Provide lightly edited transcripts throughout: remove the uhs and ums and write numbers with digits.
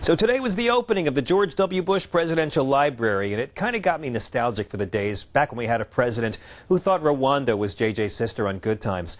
So today was the opening of the George W. Bush Presidential Library, and it kind of got me nostalgic for the days back when we had a president who thought Rwanda was JJ's sister on Good Times.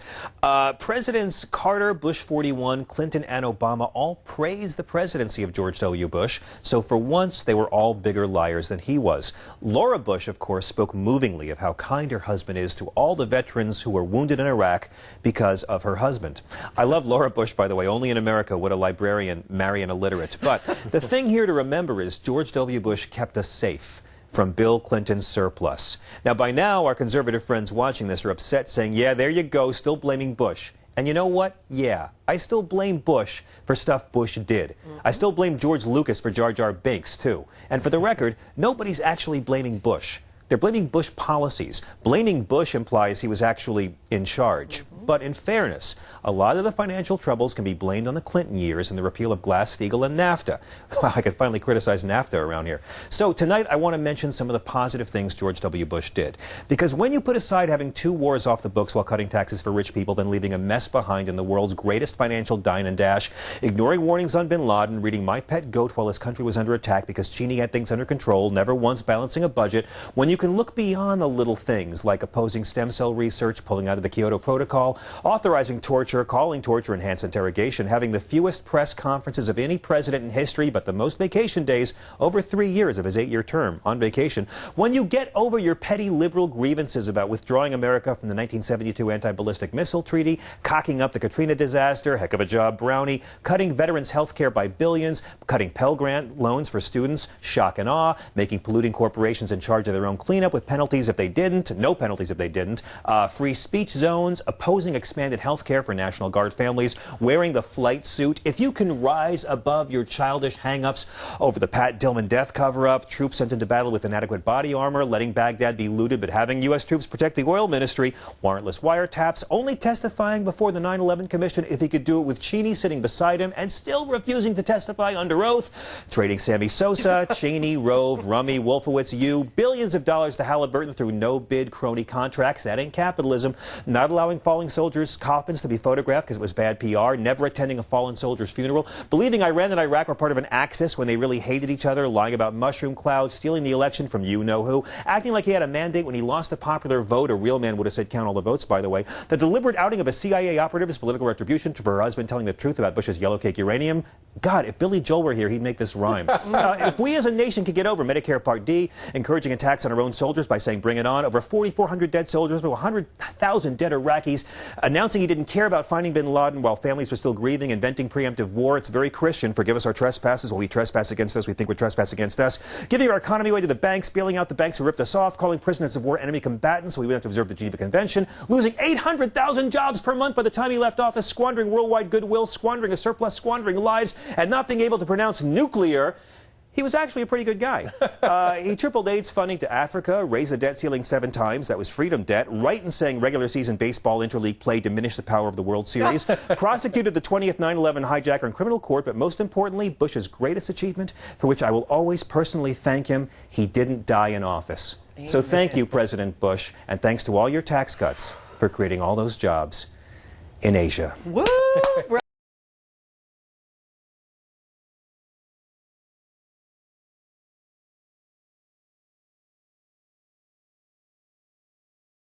Presidents Carter, Bush 41, Clinton, and Obama all praised the presidency of George W. Bush, so for once they were all bigger liars than he was. Laura Bush, of course, spoke movingly of how kind her husband is to all the veterans who were wounded in Iraq because of her husband. I love Laura Bush, by the way. Only in America would a librarian marry an illiterate. But the thing here to remember is George W. Bush kept us safe from Bill Clinton's surplus. Now, by now, our conservative friends watching this are upset, saying, yeah, there you go, still blaming Bush. And you know what? Yeah, I still blame Bush for stuff Bush did. I still blame George Lucas for Jar Jar Binks, too. And for the record, nobody's actually blaming Bush. They're blaming Bush policies. Blaming Bush implies he was actually in charge. But in fairness, a lot of the financial troubles can be blamed on the Clinton years and the repeal of Glass-Steagall and NAFTA. Well, I could finally criticize NAFTA around here. So tonight I want to mention some of the positive things George W. Bush did. Because when you put aside having 2 wars off the books while cutting taxes for rich people, then leaving a mess behind in the world's greatest financial dine and dash, ignoring warnings on bin Laden, reading My Pet Goat while his country was under attack because Cheney had things under control, never once balancing a budget, when you can look beyond the little things like opposing stem cell research, pulling out of the Kyoto Protocol, authorizing torture, calling torture enhanced interrogation, having the fewest press conferences of any president in history, but the most vacation days over 3 years of his 8-year term on vacation. When you get over your petty liberal grievances about withdrawing America from the 1972 anti-ballistic missile treaty, cocking up the Katrina disaster, heck of a job, Brownie, cutting veterans' health care by billions, cutting Pell Grant loans for students, shock and awe, making polluting corporations in charge of their own cleanup with penalties if they didn't, no penalties if they didn't, free speech zones, opposing expanded health care for National Guard families, wearing the flight suit. If you can rise above your childish hang-ups over the Pat Dillman death cover-up, troops sent into battle with inadequate body armor, letting Baghdad be looted but having U.S. troops protect the oil ministry, warrantless wiretaps, only testifying before the 9/11 Commission if he could do it with Cheney sitting beside him and still refusing to testify under oath, trading Sammy Sosa, Cheney, Rove, Rummy, Wolfowitz, billions of dollars to Halliburton through no-bid crony contracts. That ain't capitalism. Not allowing falling soldiers' coffins to be photographed because it was bad PR, never attending a fallen soldier's funeral, believing Iran and Iraq were part of an axis when they really hated each other, lying about mushroom clouds, stealing the election from you-know-who, acting like he had a mandate when he lost the popular vote. A real man would have said count all the votes, by the way. The deliberate outing of a CIA operative as political retribution for her husband telling the truth about Bush's yellow cake uranium. God, if Billy Joel were here, he'd make this rhyme. If we as a nation could get over Medicare Part D, encouraging attacks on our own soldiers by saying bring it on, over 4,400 dead soldiers, over 100,000 dead Iraqis, announcing he didn't care about finding bin Laden while families were still grieving, inventing preemptive war. It's very Christian. Forgive us our trespasses while we trespass against us. We think we trespass against us. Giving our economy away to the banks, bailing out the banks who ripped us off, calling prisoners of war enemy combatants so we wouldn't have to observe the Geneva Convention, losing 800,000 jobs per month by the time he left office, squandering worldwide goodwill, squandering a surplus, squandering lives, and not being able to pronounce nuclear. He was actually a pretty good guy. He tripled AIDS funding to Africa, raised the debt ceiling 7 times. That was freedom debt. Right in saying regular season baseball interleague play diminished the power of the World Series. Prosecuted the 20th 9/11 hijacker in criminal court. But most importantly, Bush's greatest achievement, for which I will always personally thank him, he didn't die in office. Amen. So thank you, President Bush. And thanks to all your tax cuts for creating all those jobs in Asia. Woo!